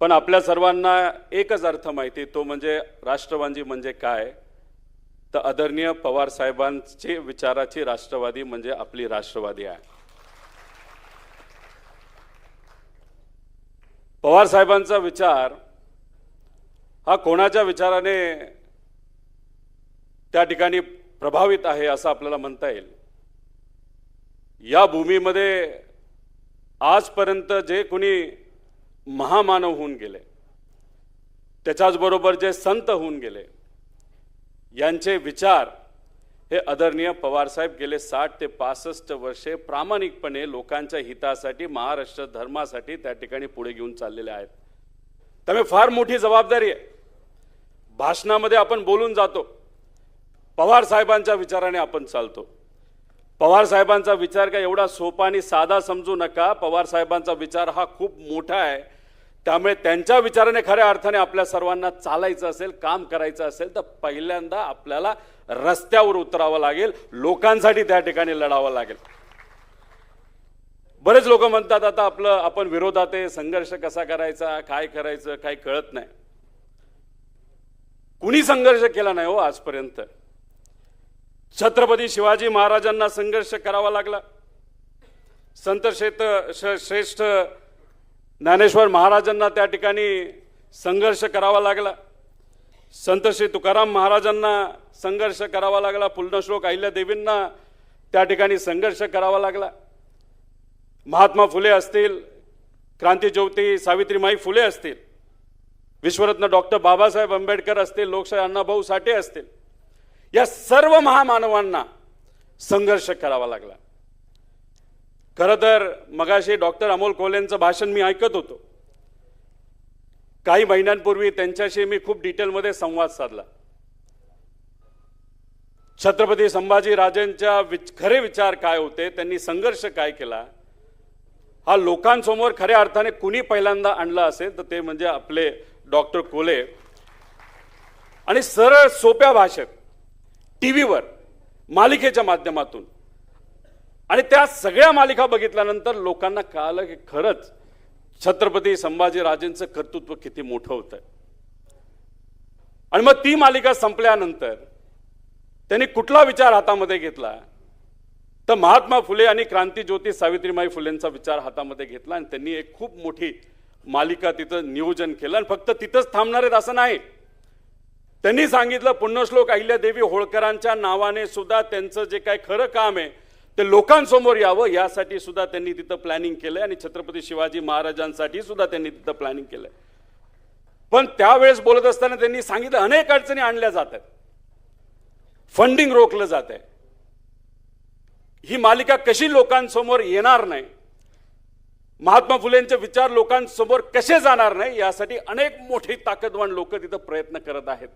पण आपल्या सर्वांना एकच अर्थ माहिती, तो म्हणजे राष्ट्रवादी म्हणजे काय, तर आदरणीय पवार साहेबांची विचाराची राष्ट्रवादी म्हणजे आपली राष्ट्रवादी आहे. पवार साहेबांचा विचार हा कोणाच्या विचाराने त्या ठिकाणी प्रभावित आहे असं आपल्याला म्हणता येईल. या भूमीमध्ये आजपर्यंत जे कोणी महामानव होऊन गेले, त्याच्याच बरोबर जे संत होऊन गेले, यांचे विचार हे आदरणीय पवार साहेब गेले 60 ते 65 वर्षे प्रामाणिकपणे लोकांच्या हितासाठी, महाराष्ट्र धर्मासाठी त्या ठिकाणी पुढे घेऊन चाललेले आहेत. त्यामुळे फार मोठी जबाबदारी आहे. भाषणामध्ये आपण बोलून जातो, पवार साहेबांच्या विचाराने आपण चालतो. पवार साहेबांचा विचार काय एवढा सोपा आणि साधा समजू नका. पवार साहेबांचा विचार हा खूप मोठा आहे. त्यामुळे त्यांच्या विचाराने खऱ्या अर्थाने आपल्या सर्वांना चालायचं असेल, काम करायचं असेल, तर पहिल्यांदा आपल्याला रस्त्यावर उतरावं लागेल, लोकांसाठी त्या ठिकाणी लढावं लागेल. बरेच लोक म्हणतात आता आपण विरोधात आहे, संघर्ष कसा करायचा, काय करायचं काही कळत नाही. कुणी संघर्ष केला नाही हो आजपर्यंत. छत्रपती शिवाजी महाराजांना संघर्ष करावा लागला, संत श्रेष्ठ ज्ञानेश्वर महाराजांना त्या ठिकाणी संघर्ष करावा लागला, संत श्री तुकाराम महाराजांना संघर्ष करावा लागला, पुण्यश्लोक अहिल्यादेवींना त्या ठिकाणी संघर्ष करावा लागला. महात्मा फुले असतील, क्रांतीज्योती सावित्रीमाई फुले असतील, विश्वरत्न डॉक्टर बाबासाहेब आंबेडकर असतील, लोकशाही अण्णाभाऊ साठे असतील, या सर्व महामानवांना संघर्ष करावा लागला. खरं तर मगाशी डॉक्टर अमोल कोल्हेंचं भाषण मी ऐकत होतो. काही महिन्यांपूर्वी त्यांच्याशी मी खूप डिटेलमध्ये संवाद साधला. छत्रपती संभाजी राजेंच्या खरे विचार काय होते, त्यांनी संघर्ष काय केला, हा लोकांसमोर खऱ्या अर्थाने कुणी पहिल्यांदा आणला असेल तर ते म्हणजे आपले डॉक्टर कोल्हे. आणि सरळ सोप्या भाषेत टीव्हीवर मालिकेच्या माध्यमातून, आणि त्या सगळ्या मालिका बघितल्यानंतर लोकांना कळालं की खरंच छत्रपती संभाजी राजेंचं कर्तृत्व किती मोठं होतं. आणि मग ती मालिका संपल्यानंतर त्यांनी कुठला विचार हातामध्ये घेतला, तर महात्मा फुले आणि क्रांतीज्योती सावित्रीमाई फुलेंचा विचार हातामध्ये घेतला. आणि त्यांनी एक खूप मोठी मालिका तिथं नियोजन केलं. आणि फक्त तिथंच थांबणार आहेत असं नाही. त्यांनी सांगितलं पुण्यश्लोक अहिल्यादेवी होळकरांच्या नावाने सुद्धा त्यांचं जे काय खरं काम आहे ते लोकांसमोर यावं, यासाठी सुद्धा त्यांनी तिथं प्लॅनिंग केलंय. आणि छत्रपती शिवाजी महाराजांसाठी सुद्धा त्यांनी तिथं प्लॅनिंग केलंय. पण त्यावेळेस बोलत असताना त्यांनी सांगितलं अनेक अडचणी आणल्या जात आहेत, फंडिंग रोखलं जात आहे, ही मालिका कशी लोकांसमोर येणार नाही, महात्मा फुलेंचे विचार लोकांसमोर कसे जाणार नाही, यासाठी अनेक मोठी ताकदवान लोक तिथं प्रयत्न करत आहेत.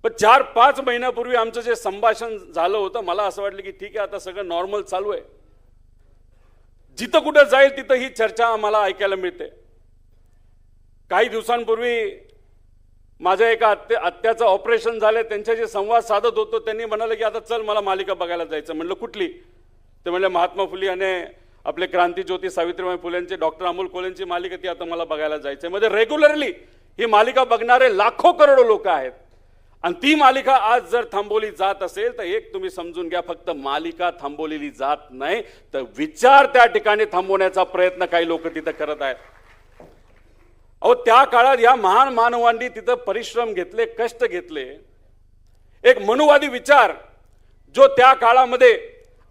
पण 4-5 महिन्यापूर्वी आमचं जे संभाषण झालं होतं, मला असं वाटलं की ठीक आहे आता सगळं नॉर्मल चालू आहे. जिथं कुठं जाईल तिथं ही चर्चा आम्हाला ऐकायला मिळते. काही दिवसांपूर्वी माझ्या एका आत्याचं ऑपरेशन झालं, त्यांच्याशी संवाद साधत होतो. त्यांनी म्हणाले की आता चल मला मालिका बघायला जायचं. म्हणलं कुठली? ते म्हणले महात्मा फुले आणि आपले क्रांतीज्योती सावित्रीबाई फुलेंचे डॉक्टर अमोल कोल्हेंची मालिका ती आता मला बघायला जायचं. म्हणजे रेग्युलरली ही मालिका बघणारे लाखो करोडो लोक आहेत. आणि ती मालिका आज जर थांबवली जात असेल तर एक तुम्ही समजून घ्या, फक्त मालिका थांबवलेली जात नाही तर विचार त्या ठिकाणी थांबवण्याचा प्रयत्न काही लोक तिथं करत आहेत. अहो त्या काळात या महान मानवांनी तिथं परिश्रम घेतले, कष्ट घेतले. एक मनुवादी विचार जो त्या काळामध्ये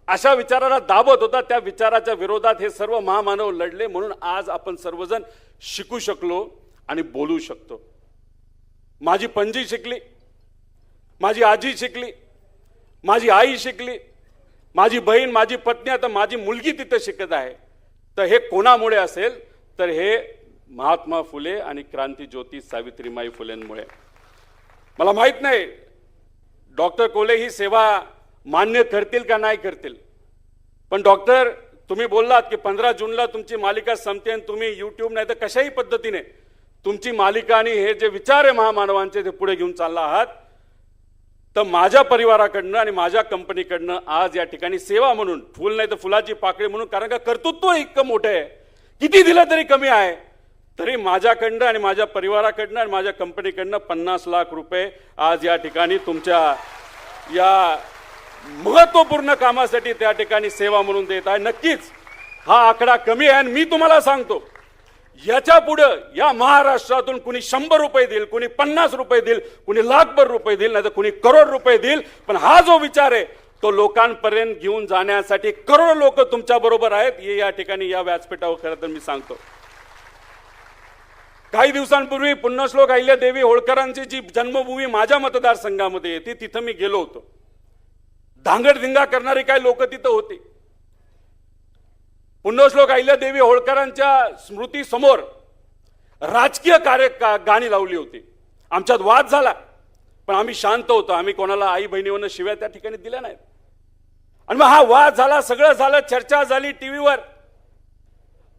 अशा विचाराला दाबत होता, त्या विचाराच्या विरोधात हे सर्व महामानव लढले. म्हणून आज आपण सर्वजण शिकू शकलो आणि बोलू शकतो. माझी पणजी शिकली, माझी आजी शिकली, माझी आई शिकली, माझी बहीण, माझी पत्नी, आता माझी मुलगी तिथे शिकत आहे. तर हे कोणामुळे असेल तर हे महात्मा फुले आणि क्रांतीज्योती सावित्रीमाई फुलेंमुळे. मला माहित नाही डॉक्टर कोल्हे ही सेवा मान्य करतील का नाही करतील, पण डॉक्टर तुम्ही बोललात की 15 जूनला तुमची मालिका संपते आणि तुम्ही यूट्यूब नाही तर कशाही पद्धतीने तुमची मालिका आणि हे जे विचार आहे महामानवांचे ते पुढे घेऊन चालला आहात. तर माझ्या परिवाराकडनं आणि माझ्या कंपनीकडनं आज या ठिकाणी सेवा म्हणून, फुल नाही तर फुलाची पाकळी म्हणून, कारण का कर्तृत्व इतकं मोठं आहे, किती दिलं तरी कमी आहे. तरी माझ्याकडनं आणि माझ्या परिवाराकडनं आणि माझ्या कंपनीकडनं 50 लाख रुपये आज या ठिकाणी तुमच्या या महत्त्वपूर्ण कामासाठी त्या ठिकाणी सेवा म्हणून देत आहे. नक्कीच हा आकडा कमी आहे आणि मी तुम्हाला सांगतो याच्या पुढे या महाराष्ट्रातून कुणी 100 रुपये देईल, कुणी 50 रुपये देईल, कुणी लाखभर रुपये देईल, नाही तर कुणी करोड रुपये देईल, पण हा जो विचार आहे तो लोकांपर्यंत घेऊन जाण्यासाठी करोडो लोक तुमच्या बरोबर आहेत हे या ठिकाणी या व्यासपीठावर खरं तर मी सांगतो. काही दिवसांपूर्वी पुण्यश्लोक अहिल्यादेवी होळकरांची जी जन्मभूमी माझ्या मतदारसंघामध्ये येते तिथं मी गेलो होतो. धांगडधिंगा करणारी काही लोक तिथं होती. पुण्यश्लोक अहिल्यादेवी होळकरांच्या स्मृती समोर राजकीय गाणी लावली होती. आमच्यात वाद झाला पण आम्ही शांत होतो. आम्ही कोणाला आई बहिणीवरनं शिव्या त्या ठिकाणी दिल्या नाहीत. आणि मग हा वाद झाला, सगळं झालं, चर्चा झाली टीव्हीवर.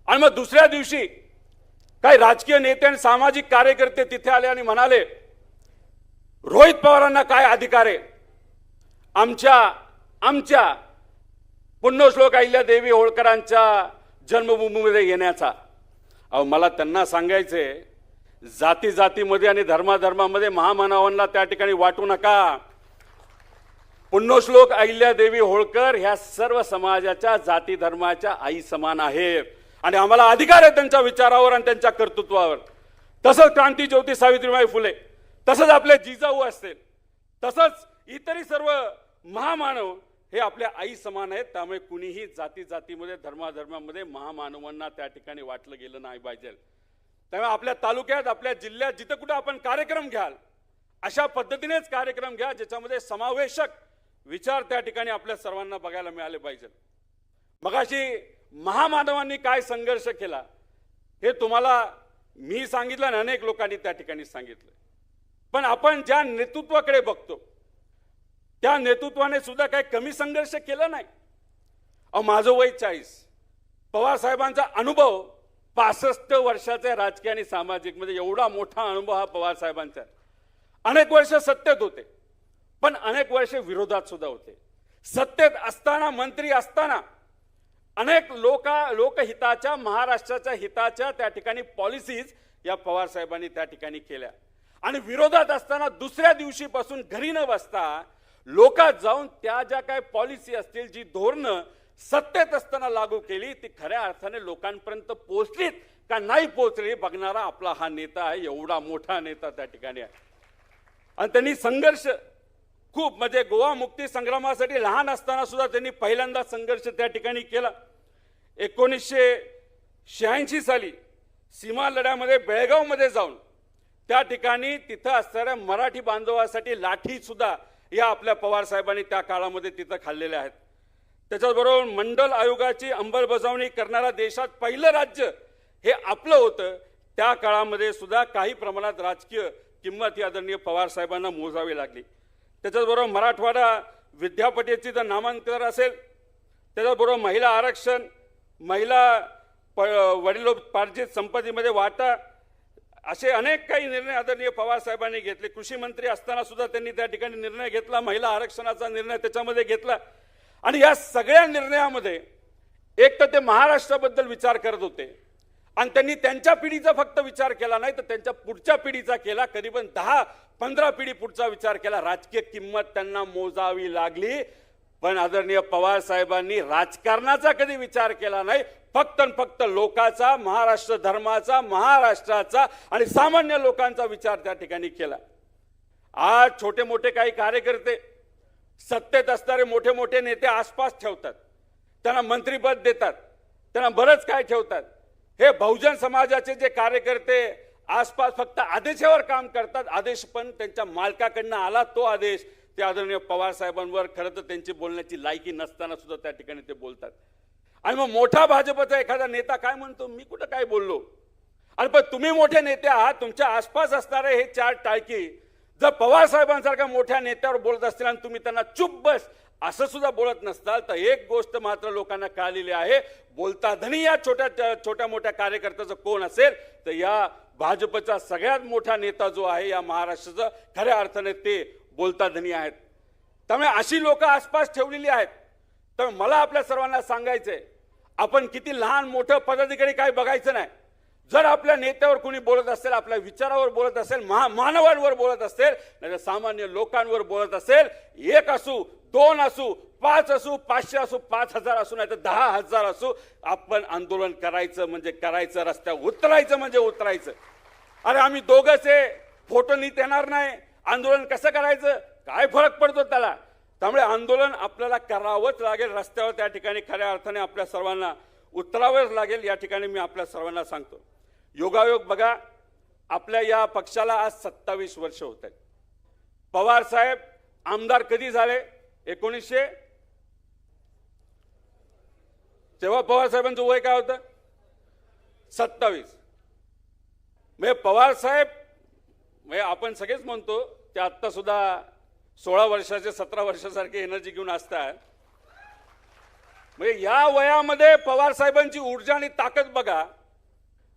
आणि मग दुसऱ्या दिवशी काही राजकीय नेते आणि सामाजिक कार्यकर्ते तिथे आले आणि म्हणाले रोहित पवारांना काय अधिकार आहे आमच्या पुण्यश्लोक अहिल्यादेवी होळकरांच्या जन्मभूमीमध्ये येण्याचा. अहो मला त्यांना सांगायचे जाती जातीमध्ये आणि धर्माधर्मामध्ये महामानवांना त्या ठिकाणी वाटू नका. पुण्यश्लोक अहिल्यादेवी होळकर ह्या सर्व समाजाच्या जाती धर्माच्या आई समान आहेत आणि आम्हाला अधिकार आहे त्यांच्या विचारावर आणि त्यांच्या कर्तृत्वावर. तसंच क्रांतीज्योती सावित्रीबाई फुले, तसंच आपले जिजाऊ असतील, तसंच इतरही सर्व महामानव हे आपल्या आई समान आहेत. त्यामुळे कुणीही जाती जातीमध्ये धर्माधर्मामध्ये महामानवांना त्या ठिकाणी वाटलं गेलं नाही पाहिजे. त्यामुळे आपल्या तालुक्यात आपल्या जिल्ह्यात जिथं कुठं आपण कार्यक्रम घ्याल अशा पद्धतीनेच कार्यक्रम घ्या ज्याच्यामध्ये समावेशक विचार त्या ठिकाणी आपल्या सर्वांना बघायला मिळाले पाहिजे. मगाशी महामानवांनी काय संघर्ष केला हे तुम्हाला मी सांगितलं आणि अनेक लोकांनी त्या ठिकाणी सांगितलं. पण आपण ज्या नेतृत्वाकडे बघतो त्या नेतृत्वाने सुद्धा काही कमी संघर्ष केला नाही. अहो माझं वय 40, पवार साहेबांचा अनुभव 65 वर्षाचा राजकीय आणि सामाजिक मध्ये एवढा मोठा अनुभव हा पवार साहेबांचा. अनेक वर्ष सत्तेत होते पण अनेक वर्ष विरोधात सुद्धा होते. सत्तेत असताना मंत्री असताना अनेक लोकहिताच्या महाराष्ट्राच्या हिताच्या त्या ठिकाणी पॉलिसीज या पवार साहेबांनी त्या ठिकाणी केल्या आणि विरोधात असताना दुसऱ्या दिवशीपासून घरी न बसता लोकात जाऊन त्या ज्या काही पॉलिसी असतील जी धोरणं सत्तेत असताना लागू केली ती खऱ्या अर्थाने लोकांपर्यंत पोहोचलीत का नाही पोहोचली बघणारा आपला हा नेता आहे. एवढा मोठा नेता त्या ठिकाणी आहे आणि त्यांनी संघर्ष खूप म्हणजे गोवा मुक्ती संग्रामासाठी लहान असताना सुद्धा त्यांनी पहिल्यांदा संघर्ष त्या ठिकाणी केला. 1986 साली सीमा लढ्यामध्ये बेळगावमध्ये जाऊन त्या ठिकाणी तिथं असणाऱ्या मराठी बांधवासाठी लाठी सुद्धा या आपल्या पवार साहेबांनी त्या काळामध्ये तिथं खाल्लेल्या आहेत. त्याच्याबरोबर मंडल आयोगाची अंमलबजावणी करणारा देशात पहिलं राज्य हे आपलं होतं. त्या काळामध्ये सुद्धा काही प्रमाणात राजकीय किंमत ही आदरणीय पवार साहेबांना मोजावी लागली. त्याच्याबरोबर मराठवाडा विद्यापीठाची जर नामांतर असेल, त्याच्याबरोबर महिला आरक्षण, महिला वडिलोपार्जित संपत्तीमध्ये वाटा, असे अनेक काही निर्णय आदरणीय पवार साहेबांनी घेतले. कृषी मंत्री असताना सुद्धा त्यांनी त्या ठिकाणी निर्णय घेतला, महिला आरक्षणाचा निर्णय त्याच्यामध्ये घेतला. आणि या सगळ्या निर्णयामध्ये एक तर ते महाराष्ट्राबद्दल विचार करत होते आणि त्यांनी त्यांच्या पिढीचा फक्त विचार केला नाही तर त्यांच्या पुढच्या पिढीचा केला. कधी पण 10-15 पिढी पुढचा विचार केला. राजकीय किंमत त्यांना मोजावी लागली पण आदरणीय पवार साहेबांनी राजकारणाचा कधी विचार केला नाही. फक्त आणि फक्त लोकांचा, महाराष्ट्र धर्माचा, महाराष्ट्राचा आणि सामान्य लोकांचा विचार त्या ठिकाणी केला. आज छोटे मोठे काही कार्यकर्ते सत्तेत असणारे मोठे मोठे नेते आसपास ठेवतात, त्यांना मंत्रीपद देतात, त्यांना बरंच काय ठेवतात. हे बहुजन समाजाचे जे कार्यकर्ते आसपास फक्त आदेशावर काम करतात. आदेश पण त्यांच्या मालकाकडनं आला तो आदेश ते आदरणीय पवार साहेबांवर खरं तर त्यांची बोलण्याची लायकी नसताना सुद्धा त्या ठिकाणी ते बोलतात. आणि मग मोठा भाजपचा एखादा नेता काय म्हणतो, मी कुठं काय बोललो. आणि पण तुम्ही मोठे नेते आहात, तुमच्या आसपास असणारे हे 4 टाळकी जर पवार साहेबांसारख्या मोठ्या नेत्यावर बोलत असतील आणि तुम्ही त्यांना चुप बस असं सुद्धा बोलत नसताल तर एक गोष्ट मात्र लोकांना कळलेली आहे, बोलता धनी या छोट्या मोठ्या कार्यकर्त्याचं कोण असेल तर या भाजपचा सगळ्यात मोठा नेता जो आहे या महाराष्ट्राचा खऱ्या अर्थाने ते बोलता धनी आहेत. त्यामुळे अशी लोक आसपास ठेवलेली आहेत. तर मला आपल्या सर्वांना सांगायचंय, आपण किती लहान मोठं पदाधिकारी काय बघायचं नाही. जर आपल्या नेत्यावर कोणी बोलत असेल, आपल्या विचारावर बोलत असेल, मानवांवर बोलत असेल, नाही सामान्य लोकांवर बोलत असेल, 1 असू 2 असू 5 असू 500 असू 5000 असू नाही तर 10,000 असू, आपण आंदोलन करायचं म्हणजे करायचं, रस्त्यावर उतरायचं म्हणजे उतरायचं. अरे आम्ही दोघंच आहे, फोटो नीट येणार नाही, आंदोलन कसं करायचं, काय फरक पडतो त्याला. त्यामुळे आंदोलन आपल्याला करावंच लागेल, रस्त्यावर त्या ठिकाणी खऱ्या अर्थाने आपल्या सर्वांना उतरावंच लागेल. या ठिकाणी मी आपल्या सर्वांना सांगतो, योगायोग बघा, आपल्या या पक्षाला आज 27 वर्ष होत आहेत. पवार साहेब आमदार कधी झाले? 1900. तेव्हा पवार साहेबांचं वय काय होतं? 27. म्हणजे पवार साहेब म्हणजे आपण सगळेच म्हणतो ते आत्ता सुद्धा 16 वर्षाचे 17 वर्षासारखे एनर्जी घेऊन असतात. म्हणजे या वयामध्ये पवार साहेबांची ऊर्जा आणि ताकद बघा.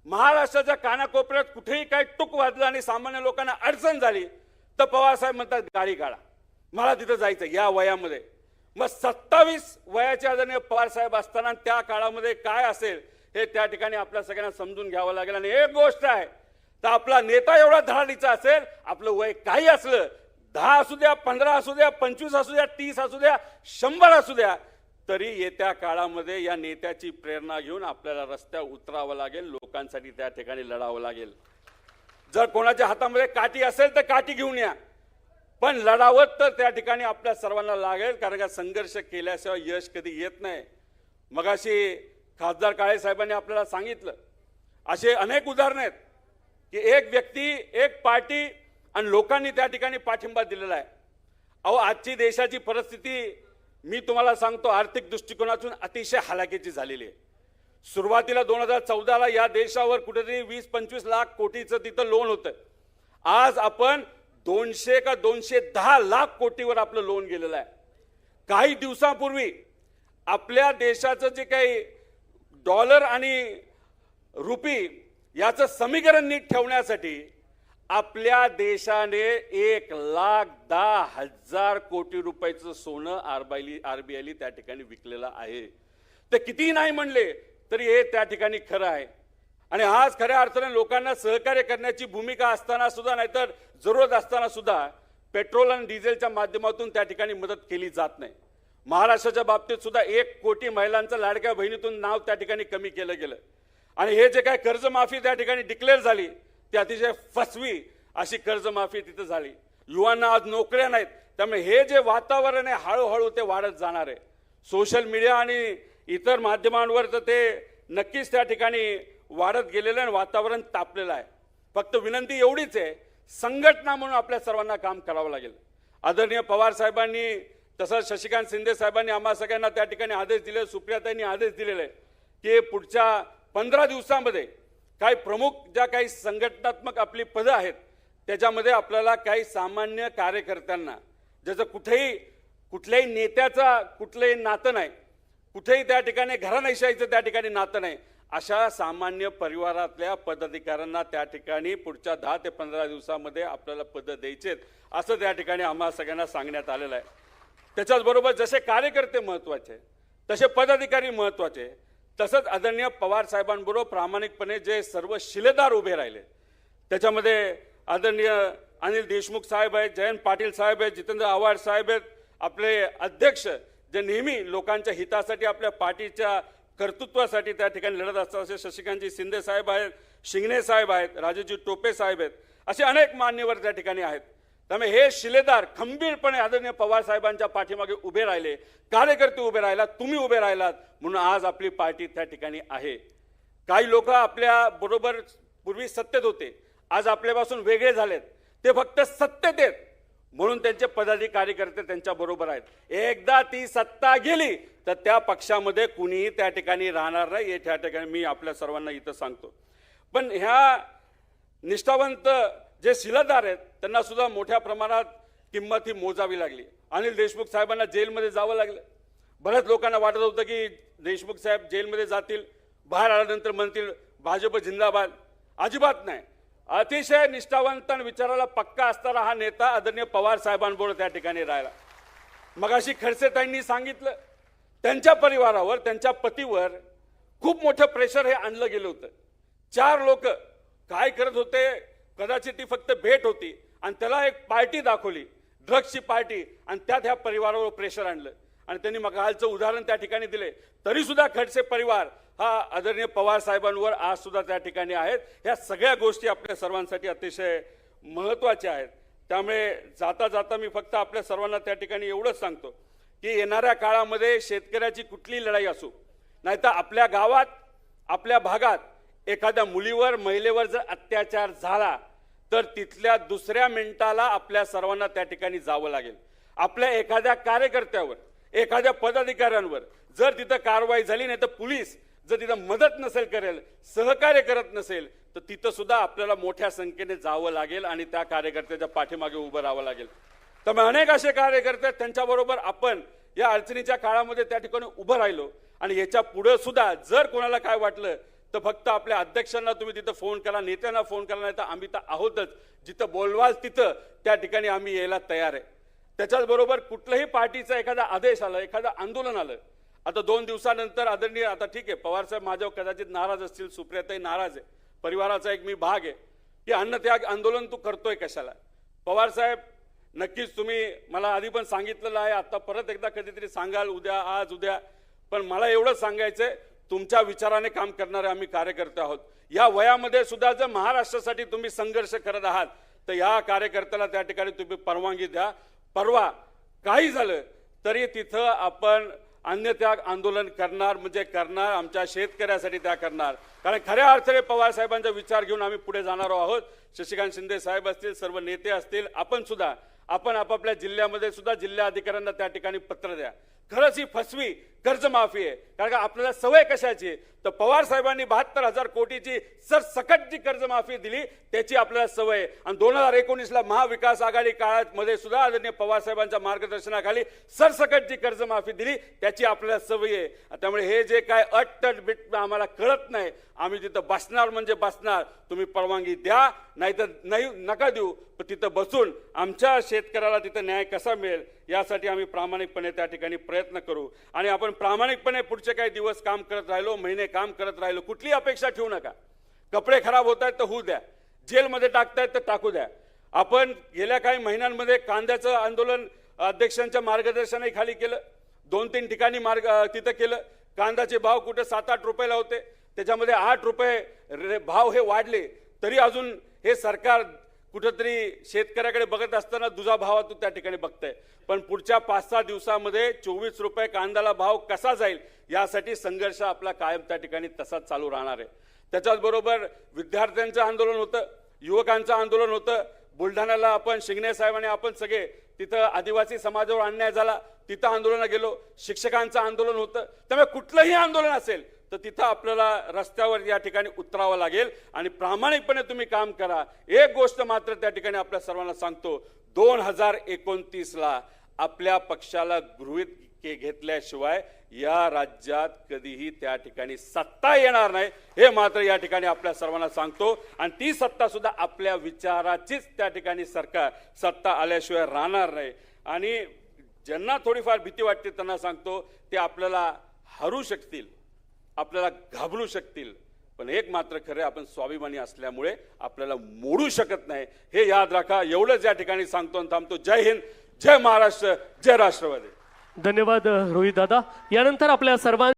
महाराष्ट्राच्या कानाकोपऱ्यात कुठेही काही टूक वाजलं आणि सामान्य लोकांना अडचण झाली तर पवार साहेब म्हणतात गाडी काढा, मला तिथं जायचं या वयामध्ये. मग 27 वयाचे आदरणीय पवार साहेब असताना त्या काळामध्ये काय असेल हे त्या ठिकाणी आपल्या सगळ्यांना समजून घ्यावं लागेल. आणि एक गोष्ट आहे, तर आपला नेता एवढा धडाडीचा असेल, आपलं वय काही असलं, 10 असू द्या, 15 असू द्या, 25 असू द्या, 30 असू द्या, 100 असू द्या, तरी येत्या काळामध्ये या नेत्याची प्रेरणा घेऊन आपल्याला रस्त्यावर उतरावं लागेल, लोकांसाठी त्या ठिकाणी लढावं लागेल. जर कोणाच्या हातामध्ये काठी असेल तर काठी घेऊन या, पण लढावं तर त्या ठिकाणी आपल्या सर्वांना लागेल, कारण का संघर्ष केल्याशिवाय यश कधी येत नाही. मगाशी खासदार काळे साहेबांनी आपल्याला सांगितलं, असे अनेक उदाहरण आहेत की एक व्यक्ती, एक पार्टी आणि लोकांनी त्या ठिकाणी पाठिंबा दिलेला आहे. अहो आजची देशाची परिस्थिती मी तुम्हाला सांगतो, आर्थिक दृष्टिकोनातून अतिशय हलाखीची झालेली आहे. सुरुवातीला 2014ला या देशावर कुठेतरी 20-25 लाख कोटीचं तिथं लोन होतं. आज आपण 200 का 210 लाख कोटीवर आपलं लोन गेलेलं आहे. काही दिवसांपूर्वी आपल्या देशाचं जे काही डॉलर आणि रुपी याचं समीकरण नीट ठेवण्यासाठी आपल्या देशाने 1,10,000 कोटी रुपयाचं सोनं आरबीआयला त्या ठिकाणी विकलेलं आहे. ते कितीही नाही म्हणले तरी हे त्या ठिकाणी खरं आहे. आणि आज खऱ्या अर्थाने लोकांना सहकार्य करण्याची भूमिका असताना सुद्धा, नाहीतर जरूरत असताना सुद्धा पेट्रोल आणि डिझेलच्या माध्यमातून त्या ठिकाणी मदत केली जात नाही. महाराष्ट्राच्या बाबतीत सुद्धा 1 कोटी महिलांचं लाडक्या बहिणीतून नाव त्या ठिकाणी कमी केलं गेलं. आणि हे जे काय कर्जमाफी त्या ठिकाणी डिक्लेअर झाली ती अतिशय फसवी अशी कर्जमाफी तिथं झाली. युवांना आज नोकऱ्या नाहीत, त्यामुळे हे जे वातावरण आहे हळूहळू ते वाढत जाणार आहे. सोशल मीडिया आणि इतर माध्यमांवर तर ते नक्कीच त्या ठिकाणी वाढत गेलेलं आहे, वातावरण तापलेलं आहे. फक्त विनंती एवढीच आहे, संघटना म्हणून आपल्या सर्वांना काम करावं लागेल. आदरणीय पवार साहेबांनी तसंच शशिकांत शिंदे साहेबांनी आम्हा सगळ्यांना त्या ठिकाणी आदेश दिले, सुप्रियाताईंनी आदेश दिलेले आहे की पुढच्या 15 दिवसांमध्ये काही प्रमुख ज्या काही संघटनात्मक आपली पदं आहेत त्याच्यामध्ये आपल्याला काही सामान्य कार्यकर्त्यांना, ज्याचं कुठल्याही नेत्याचा कुठलंही नातं नाही, कुठेही त्या ठिकाणी घराणेशाहीचं त्या ठिकाणी नातं नाही, अशा सामान्य परिवारातल्या पदाधिकाऱ्यांना त्या ठिकाणी पुढच्या 10 ते 15 दिवसामध्ये आपल्याला पदं द्यायचेत असं त्या ठिकाणी आम्हा सगळ्यांना सांगण्यात आलेलं आहे. त्याच्याचबरोबर जसे कार्यकर्ते महत्त्वाचे तसे पदाधिकारी महत्त्वाचे, तसंच आदरणीय पवार साहेबांबरोबर प्रामाणिकपणे जे सर्व शिलेदार उभे राहिले त्याच्यामध्ये आदरणीय अनिल देशमुख साहेब आहेत, जयंत पाटील साहेब आहेत, जितेंद्र आव्हाड साहेब आहेत, आपले अध्यक्ष जे नेहमी लोकांच्या हितासाठी आपल्या पार्टीच्या कर्तृत्वासाठी त्या ठिकाणी लढत असतात असे शशिकांतजी शिंदे साहेब आहेत, शिंगणे साहेब आहेत, राजूजी टोपे साहेब आहेत, असे अनेक मान्यवर त्या ठिकाणी आहेत. त्यामुळे हे शिलेदार खंबीरपणे आदरणीय पवार साहेबांच्या पाठीमागे उभे राहिले, कार्यकर्ते उभे राहिलात, तुम्ही उभे राहिलात, म्हणून आज आपली पार्टी त्या ठिकाणी आहे. काही लोक आपल्या बरोबर पूर्वी सत्तेत होते, आज आपल्यापासून वेगळे झालेत, ते फक्त सत्तेत आहेत म्हणून त्यांचे पदाधिकारी कार्यकर्ते त्यांच्या बरोबर आहेत. एकदा ती सत्ता गेली तर त्या पक्षामध्ये कुणीही त्या ठिकाणी राहणार नाही, हे त्या ठिकाणी मी आपल्या सर्वांना इथं सांगतो. पण ह्या निष्ठावंत जे शिलेदार आहेत त्यांना सुद्धा मोठ्या प्रमाणात किंमत ही मोजावी लागली. अनिल देशमुख साहेबांना जेलमध्ये जावं लागलं. बऱ्याच लोकांना वाटत होतं की देशमुख साहेब जेलमध्ये जातील, बाहेर आल्यानंतर म्हणतील भाजप जिंदाबाद. अजिबात नाही. अतिशय निष्ठावंत आणि विचाराला पक्का असणारा हा नेता आदरणीय पवार साहेबांबरोबर त्या ठिकाणी राहिला. मगाशी खडसेताईंनी सांगितलं, त्यांच्या परिवारावर, त्यांच्या पतीवर खूप मोठं प्रेशर हे आणलं गेलं होतं. 4 लोक काय करत होते, कदाचित ती फक्त भेट होती आणि त्याला एक पार्टी दाखवली, ड्रग्सची पार्टी, आणि त्यात ह्या परिवारावर प्रेशर आणलं आणि त्यांनी मग कालचं उदाहरण त्या ठिकाणी दिले. तरी सुद्धा खडसे परिवार हा आदरणीय पवार साहेबांवर आज सुद्धा त्या ठिकाणी आहेत. ह्या सगळ्या गोष्टी आपल्या सर्वांसाठी अतिशय महत्त्वाच्या आहेत. त्यामुळे जाता जाता मी फक्त आपल्या सर्वांना त्या ठिकाणी एवढंच सांगतो की येणाऱ्या काळामध्ये शेतकऱ्याची कुठली लढाई असो, नाहीतर आपल्या गावात, आपल्या भागात एखाद्या मुलीवर, महिलेवर जर अत्याचार झाला तर तिथल्या दुसऱ्या मिनिटाला आपल्या सर्वांना त्या ठिकाणी जावं लागेल. आपल्या एखाद्या कार्यकर्त्यावर, एखाद्या पदाधिकाऱ्यांवर जर तिथं कारवाई झाली नाही तर पोलीस जर तिथं मदत नसेल करेल, सहकार्य करत नसेल, तर तिथं सुद्धा आपल्याला मोठ्या संख्येने जावं लागेल आणि त्या कार्यकर्त्याच्या पाठीमागे उभं राहावं लागेल. तर अनेक असे कार्यकर्ते त्यांच्याबरोबर आपण या अडचणीच्या काळामध्ये त्या ठिकाणी उभं राहिलो. आणि याच्या पुढे सुद्धा जर कोणाला काय वाटलं तर फक्त आपल्या अध्यक्षांना तुम्ही तिथं फोन करा, नेत्यांना फोन करा, नाही तर आम्ही तर आहोतच. जिथं बोलवाल तिथं त्या ठिकाणी आम्ही यायला तयार आहे. त्याच्याचबरोबर कुठल्याही पार्टीचा एखादा आदेश आला, एखादं आंदोलन आलं, आता 2 दिवसानंतर आदरणीय, आता ठीक आहे पवारसाहेब माझ्यावर कदाचित नाराज असतील, सुप्रियाताई नाराज आहे, परिवाराचा एक मी भाग आहे, की अन्नत्याग आंदोलन तू करतोय कशाला? पवारसाहेब नक्कीच तुम्ही मला आधी पण सांगितलेलं आहे, आता परत एकदा कधीतरी सांगाल, उद्या, आज, उद्या. पण मला एवढंच सांगायचंय, तुमच्या विचाराने काम करणारे आम्ही कार्यकर्ते आहोत. या वयामध्ये सुद्धा जर महाराष्ट्रासाठी तुम्ही संघर्ष करत आहात तर या कार्यकर्त्याला त्या ठिकाणी तुम्ही परवानगी द्या. परवा काही झालं तरी तिथं आपण अन्नत्याग आंदोलन करणार, म्हणजे करणार, आमच्या शेतकऱ्यासाठी त्या करणार. कारण खऱ्या अर्थाने पवार साहेबांचा विचार घेऊन आम्ही पुढे जाणार आहोत. शशिकांत शिंदे साहेब असतील, सर्व नेते असतील, आपण सुद्धा, आपण आपापल्या जिल्ह्यामध्ये सुद्धा जिल्हाधिकाऱ्यांना त्या ठिकाणी पत्र द्या. खरंच ही फसवी कर्जमाफी आहे. कारण का आपल्याला सवय कशाची, तर पवार साहेबांनी 72,000 कोटीची सरसकट जी कर्जमाफी दिली त्याची आपल्याला सवय आहे. आणि 2019ला महाविकास आघाडी काळात मध्ये सुद्धा आदरणीय पवार साहेबांच्या मार्गदर्शनाखाली सरसकट जी कर्जमाफी दिली त्याची आपल्याला सवय आहे. त्यामुळे हे जे काय अट बिट आम्हाला कळत नाही, आम्ही तिथं बसणार म्हणजे बसणार. तुम्ही परवानगी द्या, नाहीतर नाही, नका देऊ, पण तिथं बसून आमच्या शेतकऱ्याला तिथं न्याय कसा मिळेल यासाठी आम्ही प्रामाणिकपणे त्या ठिकाणी प्रयत्न करू. आणि आपण प्रामाणिकपणे पुढचे काही दिवस काम करत राहिलो, महिने काम करत राहिलो, कुठली अपेक्षा ठेवू नका. कपडे खराब होत आहेत तर होऊ द्या, जेलमध्ये टाकतायत तर टाकू द्या. आपण गेल्या काही महिन्यांमध्ये कांद्याचं आंदोलन अध्यक्षांच्या मार्गदर्शनाखाली केलं, 2-3 ठिकाणी तिथं केलं. कांद्याचे भाव कुठे 7-8 रुपयाला होते, त्याच्यामध्ये 8 रुपये भाव हे वाढले. तरी अजून हे सरकार कुठेतरी शेतकऱ्याकडे बघत असताना दुजा भावातून त्या ठिकाणी बघतंय. पण पुढच्या 5-6 दिवसामध्ये 24 रुपये कांद्याला भाव कसा जाईल यासाठी संघर्ष आपला कायम त्या ठिकाणी तसाच चालू राहणार आहे. त्याच्याचबरोबर विद्यार्थ्यांचं आंदोलन होतं, युवकांचं आंदोलन होतं. बुलढाण्याला आपण शिंगणे साहेबांनी आपण सगळे तिथं आदिवासी समाजावर अन्याय झाला, तिथं आंदोलनाला गेलो. शिक्षकांचं आंदोलन होतं. त्यामुळे कुठलंही आंदोलन असेल तर तिथं आपल्याला रस्त्यावर या ठिकाणी उतरावं लागेल आणि प्रामाणिकपणे तुम्ही काम करा. एक गोष्ट मात्र त्या ठिकाणी आपल्या सर्वांना सांगतो, 2029ला आपल्या पक्षाला गृहीत घेतल्याशिवाय या राज्यात कधीही त्या ठिकाणी सत्ता येणार नाही, हे मात्र या ठिकाणी आपल्या सर्वांना सांगतो. आणि ती सत्ता सुद्धा आपल्या विचाराचीच त्या ठिकाणी सरकार सत्ता आल्याशिवाय राहणार नाही. आणि ज्यांना थोडीफार भीती वाटते त्यांना सांगतो, ते आपल्याला हरू शकतील, आपल्याला घाबरू शकतील, पण एक मात्र खरे, आपण स्वाभिमानी असल्यामुळे आपल्याला मोडू शकत नाही, हे याद राखा. एवढंच या ठिकाणी सांगतो आणि थांबतो. जय हिंद, जय महाराष्ट्र, जय राष्ट्रवादी. धन्यवाद रोहित दादा. यानंतर आपल्या सर्वांना